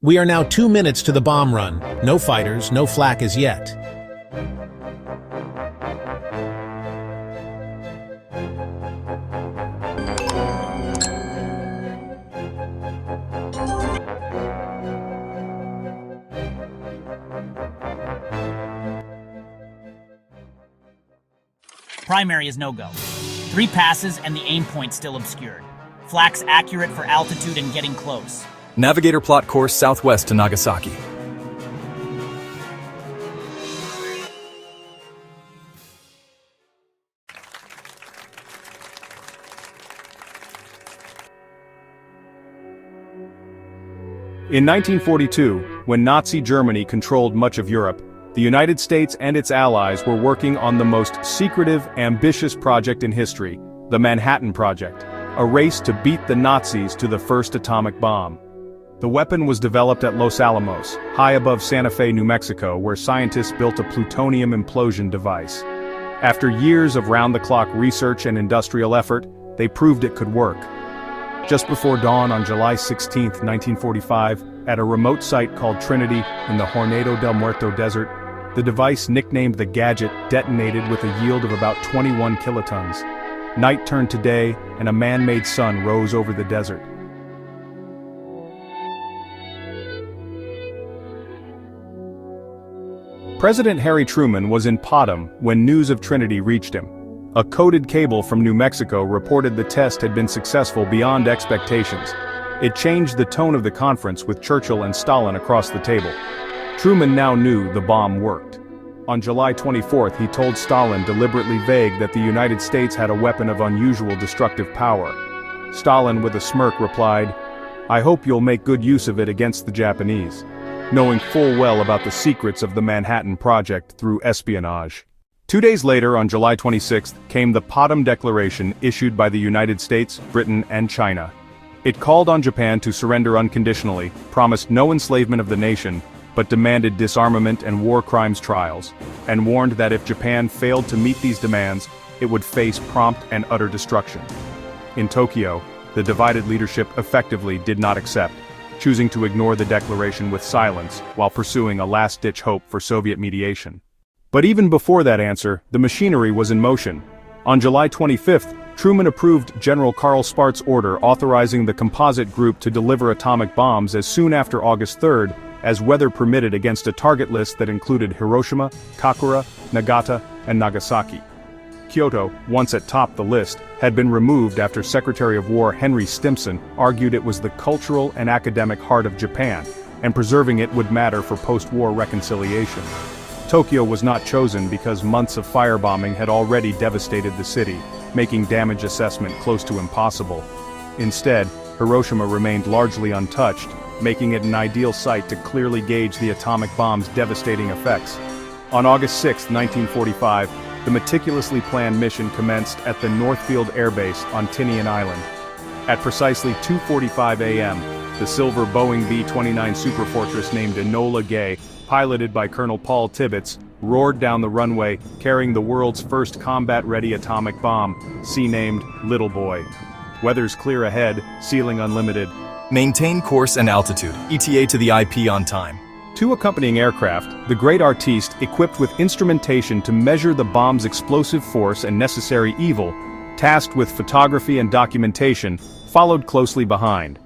We are now 2 minutes to the bomb run. No fighters, no flak as yet. Primary is no-go. 3 passes and the aim point still obscured. Flak's accurate for altitude and getting close. Navigator plot course southwest to Nagasaki. In 1942, when Nazi Germany controlled much of Europe, the United States and its allies were working on the most secretive, ambitious project in history, the Manhattan Project, a race to beat the Nazis to the first atomic bomb. The weapon was developed at Los Alamos, high above Santa Fe, New Mexico, where scientists built a plutonium implosion device. After years of round-the-clock research and industrial effort, they proved it could work. Just before dawn on July 16, 1945, at a remote site called Trinity in the Hornado del Muerto Desert, the device, nicknamed the Gadget, detonated with a yield of about 21 kilotons. Night turned to day, and a man-made sun rose over the desert. President Harry Truman was in Potsdam when news of Trinity reached him. A coded cable from New Mexico reported the test had been successful beyond expectations. It changed the tone of the conference with Churchill and Stalin across the table. Truman now knew the bomb worked. On July 24, he told Stalin, deliberately vague, that the United States had a weapon of unusual destructive power. Stalin, with a smirk, replied, "I hope you'll make good use of it against the Japanese," knowing full well about the secrets of the Manhattan Project through espionage. 2 days later, on July 26, came the Potsdam Declaration issued by the United States, Britain, and China. It called on Japan to surrender unconditionally, promised no enslavement of the nation, but demanded disarmament and war crimes trials, and warned that if Japan failed to meet these demands, it would face prompt and utter destruction. In Tokyo, the divided leadership effectively did not accept, choosing to ignore the declaration with silence while pursuing a last-ditch hope for Soviet mediation. But even before that answer, the machinery was in motion. On July 25, Truman approved General Karl Spart's order authorizing the composite group to deliver atomic bombs as soon after August 3, as weather permitted, against a target list that included Hiroshima, Kokura, Nagata, and Nagasaki. Kyoto, once at top the list, had been removed after Secretary of War Henry Stimson argued it was the cultural and academic heart of Japan, and preserving it would matter for post-war reconciliation. Tokyo was not chosen because months of firebombing had already devastated the city, making damage assessment close to impossible. Instead, Hiroshima remained largely untouched, making it an ideal site to clearly gauge the atomic bomb's devastating effects. On August 6, 1945, the meticulously planned mission commenced at the Northfield Air Base on Tinian Island. At precisely 2:45 a.m., the silver Boeing B-29 Superfortress named Enola Gay, piloted by Colonel Paul Tibbets, roared down the runway, carrying the world's first combat-ready atomic bomb, sea-named Little Boy. Weather's clear ahead, ceiling unlimited. Maintain course and altitude, ETA to the IP on time. 2 accompanying aircraft, the Great Artiste, equipped with instrumentation to measure the bomb's explosive force and necessary evil, tasked with photography and documentation, followed closely behind.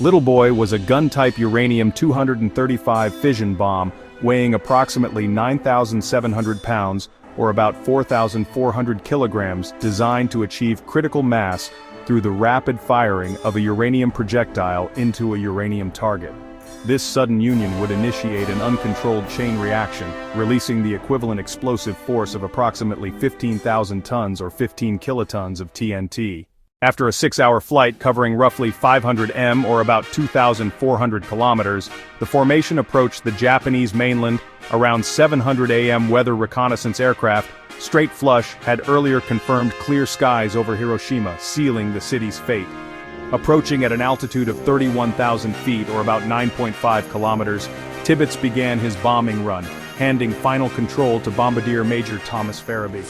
Little Boy was a gun-type uranium-235 fission bomb, weighing approximately 9,700 pounds, or about 4,400 kilograms, designed to achieve critical mass through the rapid firing of a uranium projectile into a uranium target. This sudden union would initiate an uncontrolled chain reaction, releasing the equivalent explosive force of approximately 15,000 tons or 15 kilotons of TNT. After a 6-hour flight covering roughly 500 m or about 2,400 kilometers, the formation approached the Japanese mainland. Around 700 a.m. weather reconnaissance aircraft, straight flush, had earlier confirmed clear skies over Hiroshima, sealing the city's fate. Approaching at an altitude of 31,000 feet or about 9.5 kilometers, Tibbets began his bombing run, handing final control to Bombardier Major Thomas Farabee.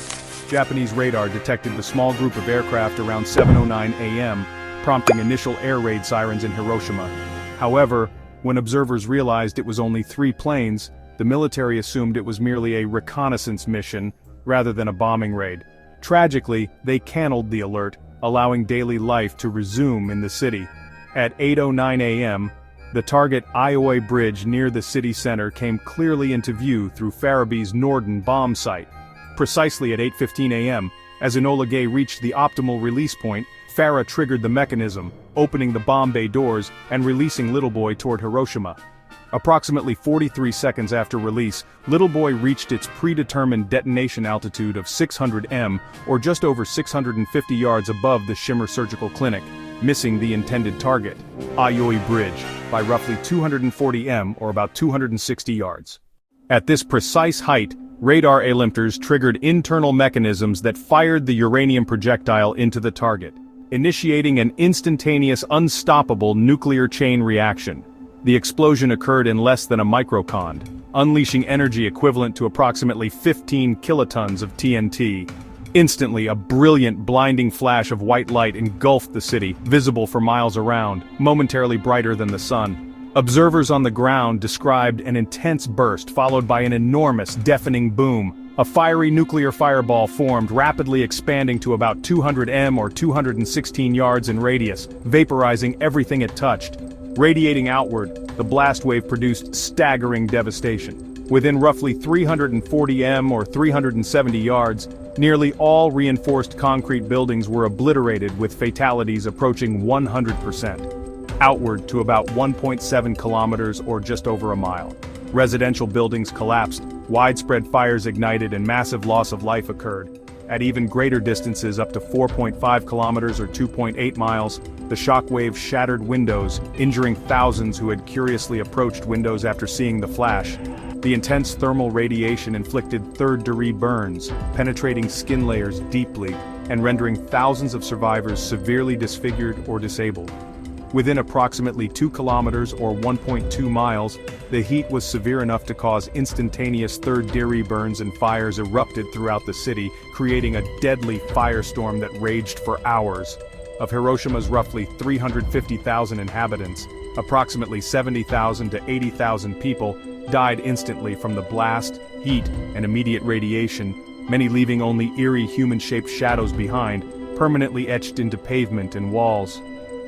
Japanese radar detected the small group of aircraft around 7:09 a.m., prompting initial air raid sirens in Hiroshima. However, When observers realized it was only 3 planes, the military assumed it was merely a reconnaissance mission, rather than a bombing raid. Tragically, they canceled the alert, allowing daily life to resume in the city. At 8:09 a.m., the target Ioi Bridge near the city center came clearly into view through Farabi's Norden bomb site. Precisely at 8:15 a.m., as Enola Gay reached the optimal release point, Farah triggered the mechanism, opening the bomb bay doors and releasing Little Boy toward Hiroshima. Approximately 43 seconds after release, Little Boy reached its predetermined detonation altitude of 600 m, or just over 650 yards above the Shimmer Surgical Clinic, missing the intended target, Ioi Bridge, by roughly 240 m, or about 260 yards. At this precise height, radar alimenters triggered internal mechanisms that fired the uranium projectile into the target, initiating an instantaneous, unstoppable nuclear chain reaction. The explosion occurred in less than a microcond, unleashing energy equivalent to approximately 15 kilotons of TNT. Instantly, a brilliant, blinding flash of white light engulfed the city, visible for miles around, momentarily brighter than the sun. Observers on the ground described an intense burst followed by an enormous, deafening boom. A fiery nuclear fireball formed, rapidly expanding to about 200 m or 216 yards in radius, vaporizing everything it touched. Radiating outward, the blast wave produced staggering devastation. Within roughly 340 m or 370 yards, nearly all reinforced concrete buildings were obliterated with fatalities approaching 100%. Outward to about 1.7 kilometers or just over a mile. Residential buildings collapsed, widespread fires ignited and massive loss of life occurred. At even greater distances up to 4.5 kilometers or 2.8 miles, the shockwave shattered windows, injuring thousands who had curiously approached windows after seeing the flash. The intense thermal radiation inflicted third-degree burns, penetrating skin layers deeply, and rendering thousands of survivors severely disfigured or disabled. Within approximately 2 kilometers or 1.2 miles, the heat was severe enough to cause instantaneous third-degree burns and fires erupted throughout the city, creating a deadly firestorm that raged for hours. Of Hiroshima's roughly 350,000 inhabitants, approximately 70,000 to 80,000 people died instantly from the blast, heat, and immediate radiation, many leaving only eerie human-shaped shadows behind, permanently etched into pavement and walls.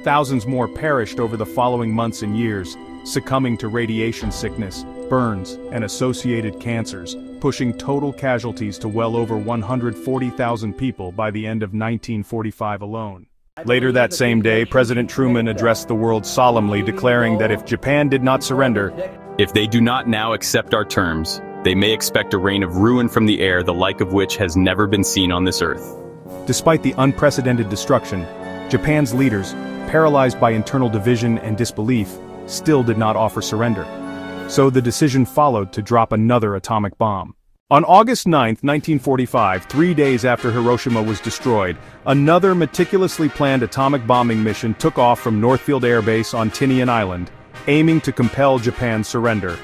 Thousands more perished over the following months and years, succumbing to radiation sickness, burns, and associated cancers, pushing total casualties to well over 140,000 people by the end of 1945 alone. Later that same day, President Truman addressed the world solemnly, declaring that if Japan did not surrender, If they do not now accept our terms, they may expect a rain of ruin from the air, the like of which has never been seen on this earth. despite the unprecedented destruction, Japan's leaders, paralyzed by internal division and disbelief, still did not offer surrender. So the decision followed to drop another atomic bomb. On August 9, 1945, 3 days after Hiroshima was destroyed, another meticulously planned atomic bombing mission took off from Northfield Air Base on Tinian Island, aiming to compel Japan's surrender.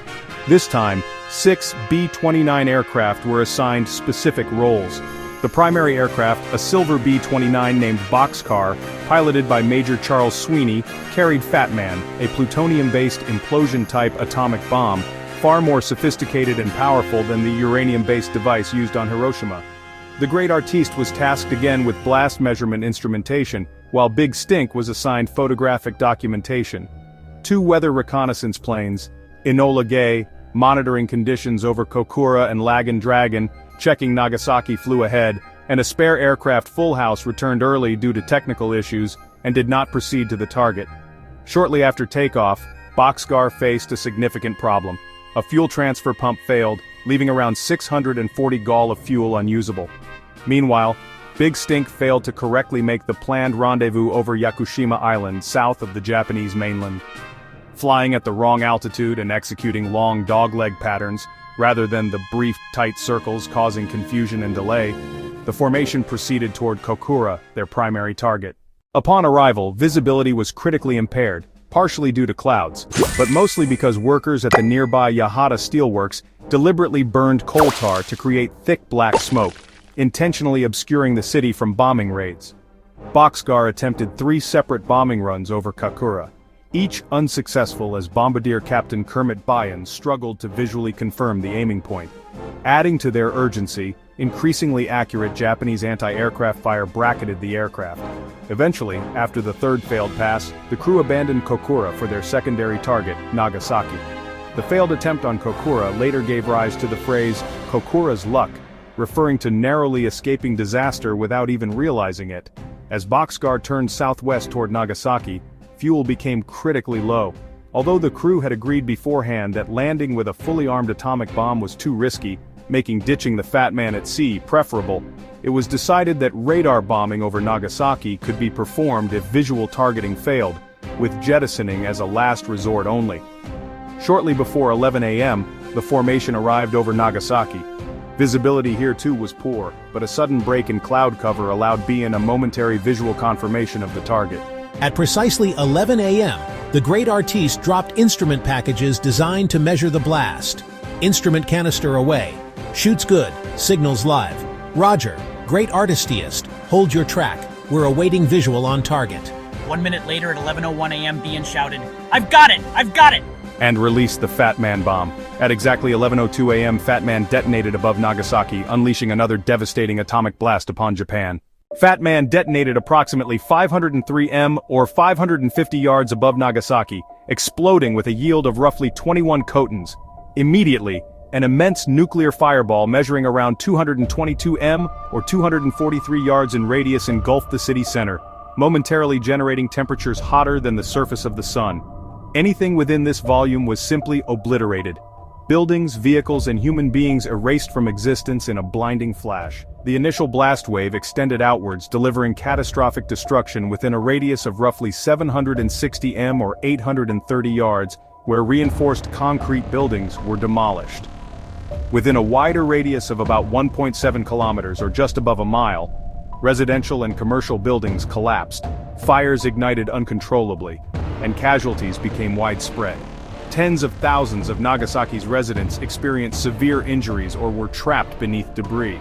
This time, 6 B-29 aircraft were assigned specific roles. The primary aircraft, a silver B-29 named Bockscar, piloted by Major Charles Sweeney, carried Fat Man, a plutonium-based implosion-type atomic bomb, far more sophisticated and powerful than the uranium-based device used on Hiroshima. The Great Artiste was tasked again with blast measurement instrumentation, while Big Stink was assigned photographic documentation. 2 weather reconnaissance planes, Enola Gay, monitoring conditions over Kokura and Lagan Dragon, checking Nagasaki flew ahead, and a spare aircraft Full House returned early due to technical issues and did not proceed to the target. Shortly after takeoff, Bockscar faced a significant problem. A fuel transfer pump failed, leaving around 640 gall of fuel unusable. Meanwhile, Big Stink failed to correctly make the planned rendezvous over Yakushima Island, south of the Japanese mainland. Flying at the wrong altitude and executing long dogleg patterns, rather than the brief, tight circles causing confusion and delay, the formation proceeded toward Kokura, their primary target. Upon arrival, visibility was critically impaired, partially due to clouds, but mostly because workers at the nearby Yahata steelworks deliberately burned coal tar to create thick black smoke, intentionally obscuring the city from bombing raids. Bockscar attempted 3 separate bombing runs over Kokura. each unsuccessful as Bombardier Captain Kermit Byans struggled to visually confirm the aiming point. Adding to their urgency, increasingly accurate Japanese anti-aircraft fire bracketed the aircraft. Eventually, after the third failed pass, the crew abandoned Kokura for their secondary target, Nagasaki. The failed attempt on Kokura later gave rise to the phrase, Kokura's luck, referring to narrowly escaping disaster without even realizing it. As Bockscar turned southwest toward Nagasaki, fuel became critically low. Although the crew had agreed beforehand that landing with a fully armed atomic bomb was too risky, making ditching the Fat Man at sea preferable, it was decided that radar bombing over Nagasaki could be performed if visual targeting failed, with jettisoning as a last resort only. Shortly before 11 a.m., the formation arrived over Nagasaki. Visibility here too was poor, but a sudden break in cloud cover allowed BN a momentary visual confirmation of the target. At precisely 11 a.m., the great artiste dropped instrument packages designed to measure the blast. Instrument canister away. Shoots good. Signals live. Roger. Great artistiest. Hold your track. We're awaiting visual on target. 1 minute later at 11:01 a.m., BN shouted, "I've got it! I've got it!" And released the Fat Man bomb. At exactly 11:02 a.m., Fat Man detonated above Nagasaki, unleashing another devastating atomic blast upon Japan. Fat Man detonated approximately 503 m or 550 yards above Nagasaki, exploding with a yield of roughly 21 cotons. Immediately, an immense nuclear fireball measuring around 222 m or 243 yards in radius engulfed the city center, momentarily generating temperatures hotter than the surface of the sun. Anything within this volume was simply obliterated. Buildings, vehicles, and human beings erased from existence in a blinding flash. The initial blast wave extended outwards, delivering catastrophic destruction within a radius of roughly 760 m or 830 yards, where reinforced concrete buildings were demolished. Within a wider radius of about 1.7 kilometers or just above a mile, residential and commercial buildings collapsed, fires ignited uncontrollably, and casualties became widespread. Tens of thousands of Nagasaki's residents experienced severe injuries or were trapped beneath debris.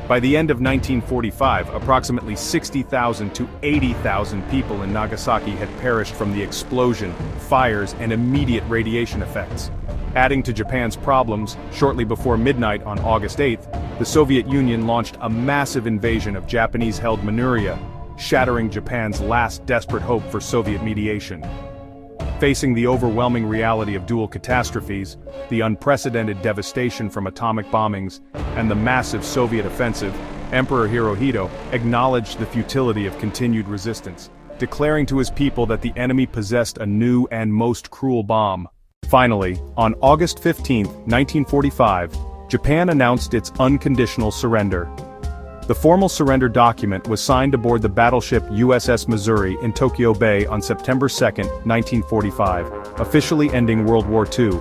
By the end of 1945, approximately 60,000 to 80,000 people in Nagasaki had perished from the explosion, fires, and immediate radiation effects. Adding to Japan's problems, shortly before midnight on August 8th, the Soviet Union launched a massive invasion of Japanese-held Manchuria, shattering Japan's last desperate hope for Soviet mediation. Facing the overwhelming reality of dual catastrophes, the unprecedented devastation from atomic bombings, and the massive Soviet offensive, Emperor Hirohito acknowledged the futility of continued resistance, declaring to his people that the enemy possessed a new and most cruel bomb. Finally, on August 15, 1945, Japan announced its unconditional surrender. The formal surrender document was signed aboard the battleship USS Missouri in Tokyo Bay on September 2, 1945, officially ending World War II.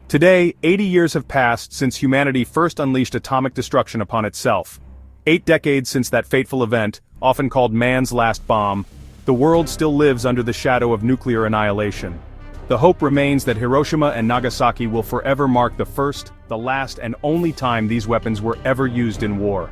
Today, 80 years have passed since humanity first unleashed atomic destruction upon itself. 8 decades since that fateful event, often called man's last bomb, the world still lives under the shadow of nuclear annihilation. The hope remains that Hiroshima and Nagasaki will forever mark the first, the last, and only time these weapons were ever used in war.